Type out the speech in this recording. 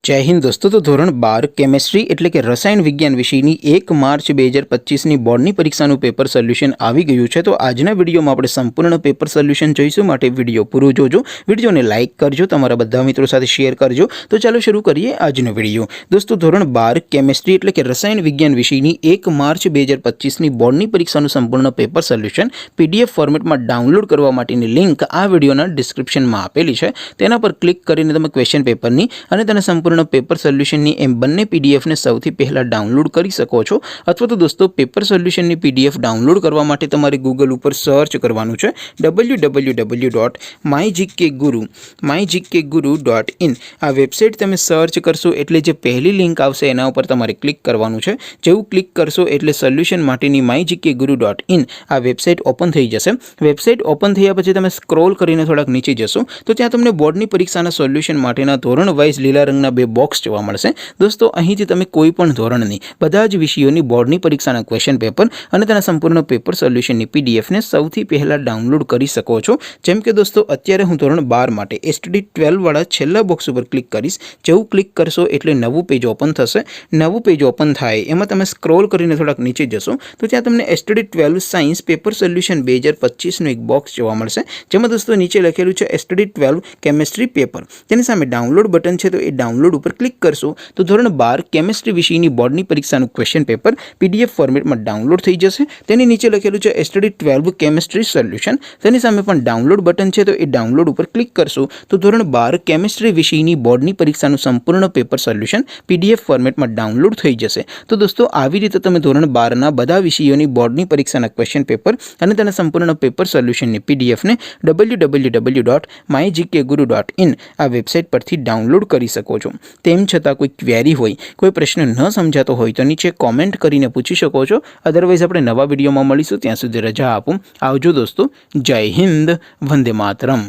जय हिंद दोस्तों। तो धोरण 12 केमिस्ट्री એટલે કે રસાયણ વિજ્ઞાન વિષયની 1 માર્ચ 2025ની બોર્ડની પરીક્ષાનું પેપર સોલ્યુશન આવી ગયું છે। તો આજના વિડીયોમાં આપણે સંપૂર્ણ પેપર સોલ્યુશન જોઈશું, માટે વિડીયો પૂરો જોજો, વિડીયોને લાઇક કરજો, તમારા બધા મિત્રો સાથે શેર કરજો। તો ચાલો શરૂ કરીએ આજનો વિડીયો। દોસ્તો ધોરણ 12 કેમિસ્ટ્રી એટલે કે રસાયણ વિજ્ઞાન વિષયની 1 માર્ચ 2025ની બોર્ડની પરીક્ષાનું સંપૂર્ણ પેપર સોલ્યુશન પીડીએફ ફોર્મેટમાં ડાઉનલોડ કરવા માટેની લિંક આ વિડીયોના ડિસ્ક્રિપ્શનમાં આપેલી છે। તેના પર ક્લિક કરીને તમે ક્વેશ્ચન પેપરની અને તેના સંપૂર્ણ पेपर सोल्यूशन ની એમ બંને પીડીએફ ને સૌથી પહેલા ડાઉનલોડ કરી શકો છો। અથવા તો દોસ્તો પેપર સોલ્યુશન ની પીડીએફ ડાઉનલોડ કરવા માટે તમારે ગૂગલ ઉપર સર્ચ કરવાનું છે www.mygkguru.in। આ વેબસાઇટ તમે સર્ચ કરશો એટલે જે પહેલી લિંક આવશે એના ઉપર તમારે ક્લિક કરવાનું છે। જેવું ક્લિક કરશો એટલે સોલ્યુશન માટેની mygkguru.in આ વેબસાઇટ ઓપન થઈ જશે। વેબસાઇટ ઓપન થયા પછી તમે સ્ક્રોલ કરીને થોડાક નીચે જશો તો ત્યાં તમને બોર્ડની પરીક્ષાના સોલ્યુશન માટેના ધોરણ વાઇઝ લીલા રંગના બે બોક્સ જોવા મળશે। दोस्तों અહીંથી તમે કોઈ પણ ધોરણની બધા જ વિષયોની બોર્ડની પરીક્ષાના ક્વેશ્ચન પેપર અને તેના સંપૂર્ણ પેપર સોલ્યુશનની પીડીએફ ને સૌથી પહેલા ડાઉનલોડ કરી શકો છો। જેમ કે દોસ્તો અત્યારે હું ધોરણ 12 માટે એસટીડી 12 વાળા છેલ્લા બોક્સ ઉપર ક્લિક કરીશ। જેવું ક્લિક કરશો એટલે નવું પેજ ઓપન થશે। નવું પેજ ઓપન થાય એમાં તમે સ્ક્રોલ કરીને થોડાક નીચે જશો તો ત્યાં તમને એસટીડી 12 સાયન્સ પેપર સોલ્યુશન 2025 નું એક બોક્સ જોવા મળશે। જેમાં દોસ્તો નીચે લખેલું છે એસટીડી 12 કેમિસ્ટ્રી પેપર। તેની સામે ડાઉનલોડ બટન છે, તો એ ડાઉનલોડ ઉપર ક્લિક કરશો तो ધોરણ 12 કેમિસ્ટ્રી વિષયની બોર્ડની પરીક્ષાનું ક્વેશ્ચન પેપર પીડીએફ ફોર્મેટમાં ડાઉનલોડ થઈ જશે। તેની નીચે લખેલું છે એસટીડી 12 કેમિસ્ટ્રી સોલ્યુશન, તેની સામે પણ ડાઉનલોડ બટન છે, તો એ ડાઉનલોડ ઉપર ક્લિક કરશો તો ધોરણ 12 કેમિસ્ટ્રી વિષયની બોર્ડની પરીક્ષાનું સંપૂર્ણ પેપર સોલ્યુશન પીડીએફ ફોર્મેટમાં ડાઉનલોડ થઈ જશે। તો દોસ્તો આવી રીતે તમે ધોરણ 12 ના બધા વિષયોની બોર્ડની પરીક્ષાના ક્વેશ્ચન પેપર અને તેના સંપૂર્ણ પેપર સોલ્યુશનની પીડીએફ ને www.mygkguru.in આ વેબસાઇટ પરથી ડાઉનલોડ કરી શકો છો। તેમ છતાં કોઈ ક્વેરી હોય, કોઈ પ્રશ્ન ન સમજાતો હોય તો નીચે કોમેન્ટ કરીને પૂછી શકો છો। અધરવાઇઝ આપણે નવા વિડીયોમાં મળીશું, ત્યાં સુધી રજા આપો। આવજો દોસ્તો। જય હિન્દ, વંદે માતરમ।